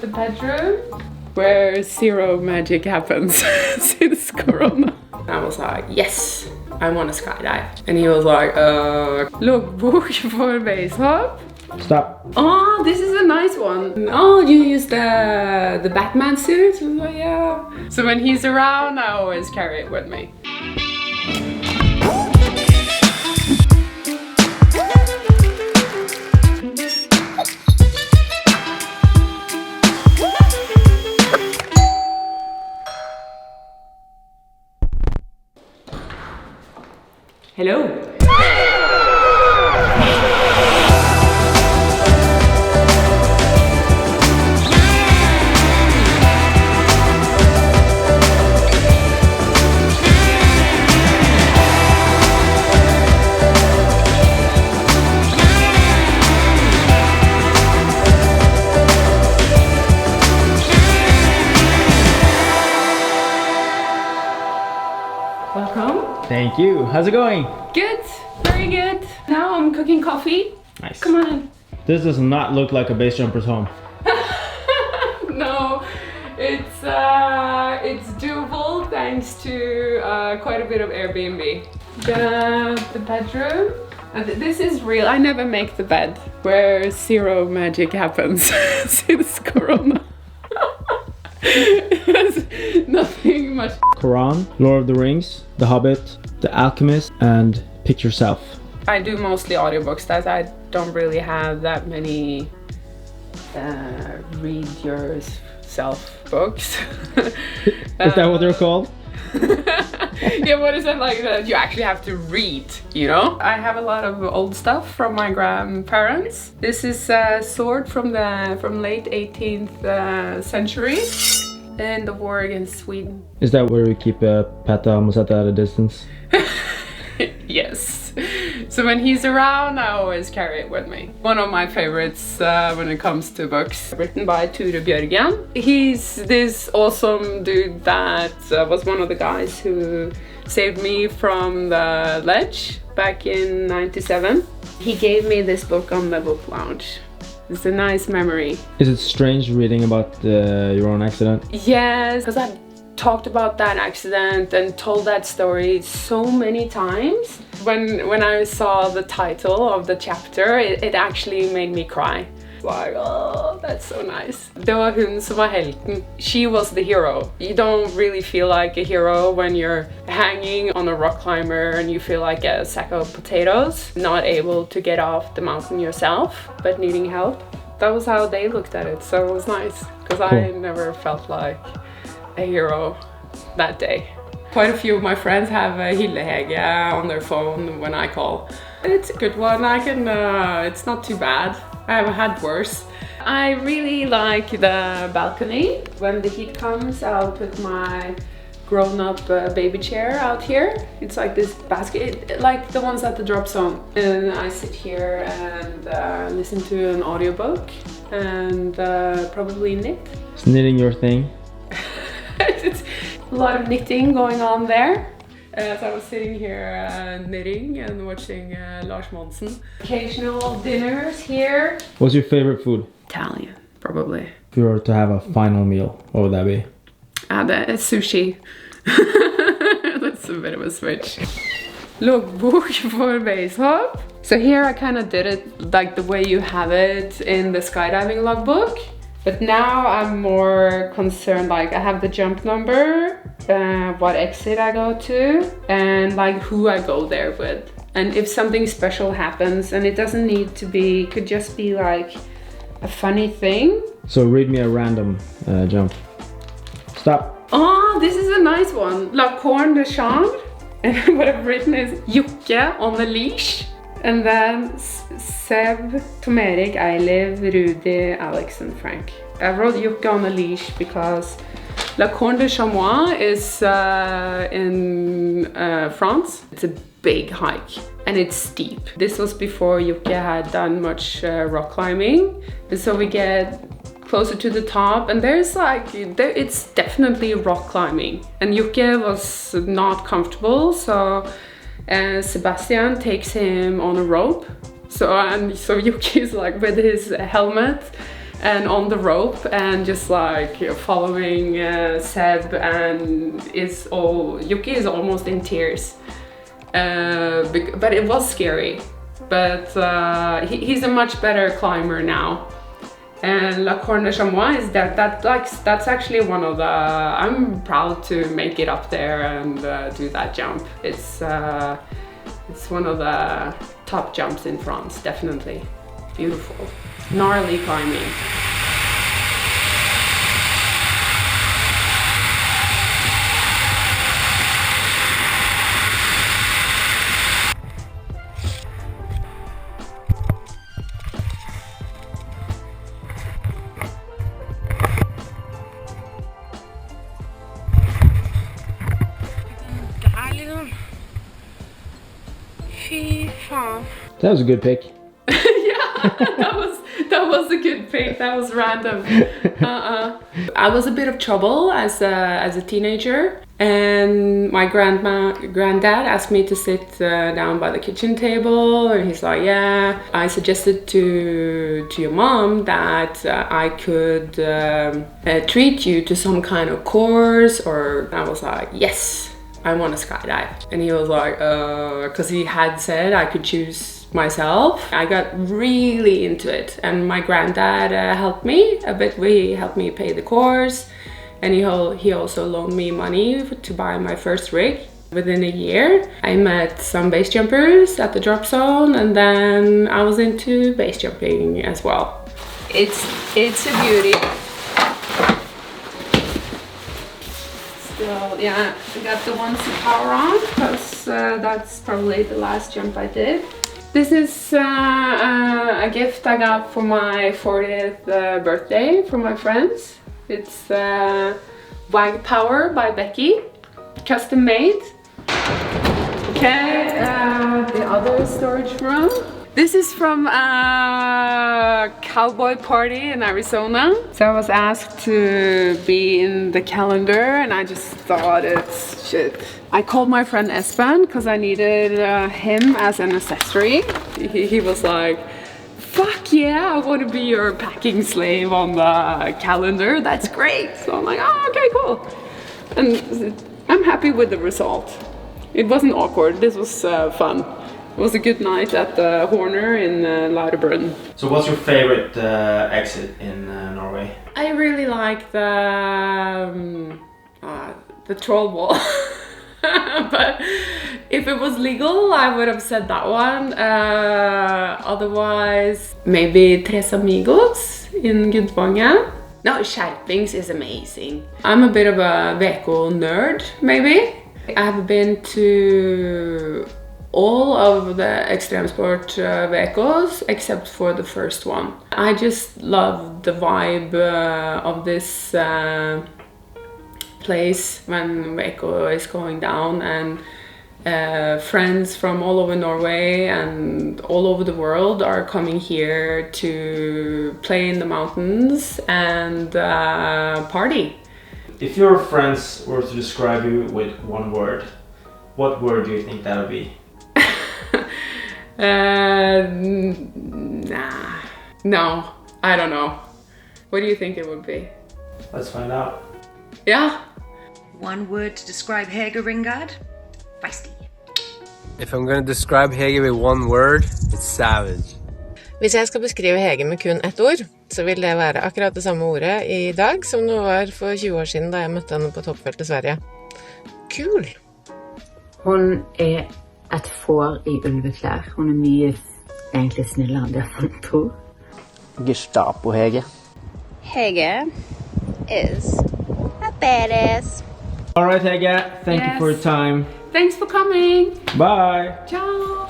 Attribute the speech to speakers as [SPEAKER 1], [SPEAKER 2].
[SPEAKER 1] the bedroom where zero magic happens since Corona. I was like, yes, I want to skydive. And he was like, loggbok for base hop.
[SPEAKER 2] Stop.
[SPEAKER 1] Oh, this is a nice one. Oh, you use the Batman suit? I was like, yeah. So when he's around, I always carry it with me. Hello. Welcome.
[SPEAKER 2] Thank you. How's it going?
[SPEAKER 1] Good, very good. Now I'm cooking coffee.
[SPEAKER 2] Nice.
[SPEAKER 1] Come on.
[SPEAKER 2] This does not look like a base jumper's home.
[SPEAKER 1] No, it's doable thanks to quite a bit of Airbnb. The bedroom. This is real. I never make the bed where zero magic happens since Corona. Nothing much.
[SPEAKER 2] Quran, Lord of the Rings, The Hobbit, The Alchemist, and Pick Yourself.
[SPEAKER 1] I do mostly audiobooks. That I don't really have that many read yourself books.
[SPEAKER 2] Is that what they're called?
[SPEAKER 1] Yeah, what is it like that you actually have to read, you know? I have a lot of old stuff from my grandparents. This is a sword from late 18th century in the war against Sweden.
[SPEAKER 2] Is that where we keep Pata Musata at a distance?
[SPEAKER 1] Yes. So when he's around, I always carry it with me. One of my favorites when it comes to books, written by Ture Bjørgen. He's this awesome dude that was one of the guys who saved me from the ledge back in '97. He gave me this book on the book lounge. It's a nice memory.
[SPEAKER 2] Is it strange reading about your own accident?
[SPEAKER 1] Yes, because I've talked about that accident and told that story so many times. When I saw the title of the chapter, it actually made me cry. Like, oh, that's so nice. Det var hun som var helten. She was the hero. You don't really feel like a hero when you're hanging on a rock climber and you feel like a sack of potatoes, not able to get off the mountain yourself, but needing help. That was how they looked at it, so it was nice, because I never felt like a hero that day. Quite a few of my friends have a Hylle-Hege on their phone when I call. It's a good one. It's not too bad. I have had worse. I really like the balcony. When the heat comes, I'll put my grown-up baby chair out here. It's like this basket, like the ones at the drop zone. And I sit here and listen to an audiobook and probably knit.
[SPEAKER 2] Is knitting your thing?
[SPEAKER 1] It's a lot of knitting going on there. So I was sitting here knitting and watching Lars Monsen. Occasional dinners here.
[SPEAKER 2] What's your favorite food?
[SPEAKER 1] Italian, probably.
[SPEAKER 2] If you were to have a final meal, what would that be?
[SPEAKER 1] It's sushi. That's a bit of a switch. Loggbok for base hop. So here I kind of did it like the way you have it in the skydiving logbook. But now I'm more concerned, like I have the jump number, what exit I go to, and like who I go there with. And if something special happens, and it doesn't need to be, could just be like a funny thing.
[SPEAKER 2] So read me a random jump. Stop.
[SPEAKER 1] Oh, this is a nice one. La Corne de Chambre. And what I've written is Jokke on the leash. And then Seb, Tom Erik, Eiliv, Rudi, Alex and Frank. I wrote Jokke on the leash because La Corne de Chamois is in France. It's a big hike and it's steep. This was before Jokke had done much rock climbing. And so we get closer to the top and it's definitely rock climbing. And Jokke was not comfortable, so Sebastian takes him on a rope. So Jokke is like with his helmet and on the rope and just like following Seb, and Yuki is almost in tears. But it was scary. But he's a much better climber now. And La Corne de Chamois is that's actually one of the, I'm proud to make it up there and do that jump. It's one of the top jumps in France, definitely. Beautiful, gnarly climbing.
[SPEAKER 2] That was a good pick.
[SPEAKER 1] Yeah, that was a good pick. That was random. I was a bit of trouble as a teenager, and my granddad asked me to sit down by the kitchen table, and he's like, "Yeah." I suggested to your mom that I could treat you to some kind of course, or I was like, "Yes, I want to skydive." And he was like, because he had said I could choose myself. I got really into it, and my granddad helped me a bit. He helped me pay the course, and he also loaned me money to buy my first rig. Within a year, I met some base jumpers at the drop zone, and then I was into base jumping as well. It's a beauty. Still, yeah, I got the 1C power on because that's probably the last jump I did. This is a gift I got for my 40th birthday from my friends. It's Wag Power by Becky, custom made. Okay, the other storage room. This is from a cowboy party in Arizona. So I was asked to be in the calendar, and I just thought it's shit. I called my friend Espen because I needed him as an accessory. He was like, "Fuck yeah, I want to be your packing slave on the calendar. That's great." So I'm like, "Oh, okay, cool." And I'm happy with the result. It wasn't awkward. This was fun. It was a good night at the Horner in Lauterbrunn.
[SPEAKER 2] So what's your favorite exit in Norway?
[SPEAKER 1] I really like the troll wall. But if it was legal, I would have said that one. Otherwise, maybe Tres Amigos in Gudvangen. No, Skydiving is amazing. I'm a bit of a Veko nerd, maybe. I have been to all of the Ekstremsportvekos except for the first one. I just love the vibe of this place when Veko is going down, and friends from all over Norway and all over the world are coming here to play in the mountains and party.
[SPEAKER 2] If your friends were to describe you with one word, what word do you think that would be?
[SPEAKER 1] Nah. No, I don't know. What do you think it would be?
[SPEAKER 2] Let's find out.
[SPEAKER 1] Yeah?
[SPEAKER 3] One word to describe Hege Ringard? Feisty.
[SPEAKER 4] If I'm going to describe Hege with one word, it's savage.
[SPEAKER 5] Hvis jeg skal beskrive Hege med kun ett ord, så vil det være akkurat det samme ordet i dag som det var for 20 år siden da jeg møtte henne på toppfelt i Sverige. Kul!
[SPEAKER 6] Hun er et får i ulveklær. Hun er mye egentlig snillere enn det folk tror.
[SPEAKER 7] Gestapo-Hege.
[SPEAKER 8] Hege is a badass.
[SPEAKER 2] All right, Hege, thank you for your time.
[SPEAKER 1] Thanks for coming.
[SPEAKER 2] Bye.
[SPEAKER 1] Ciao.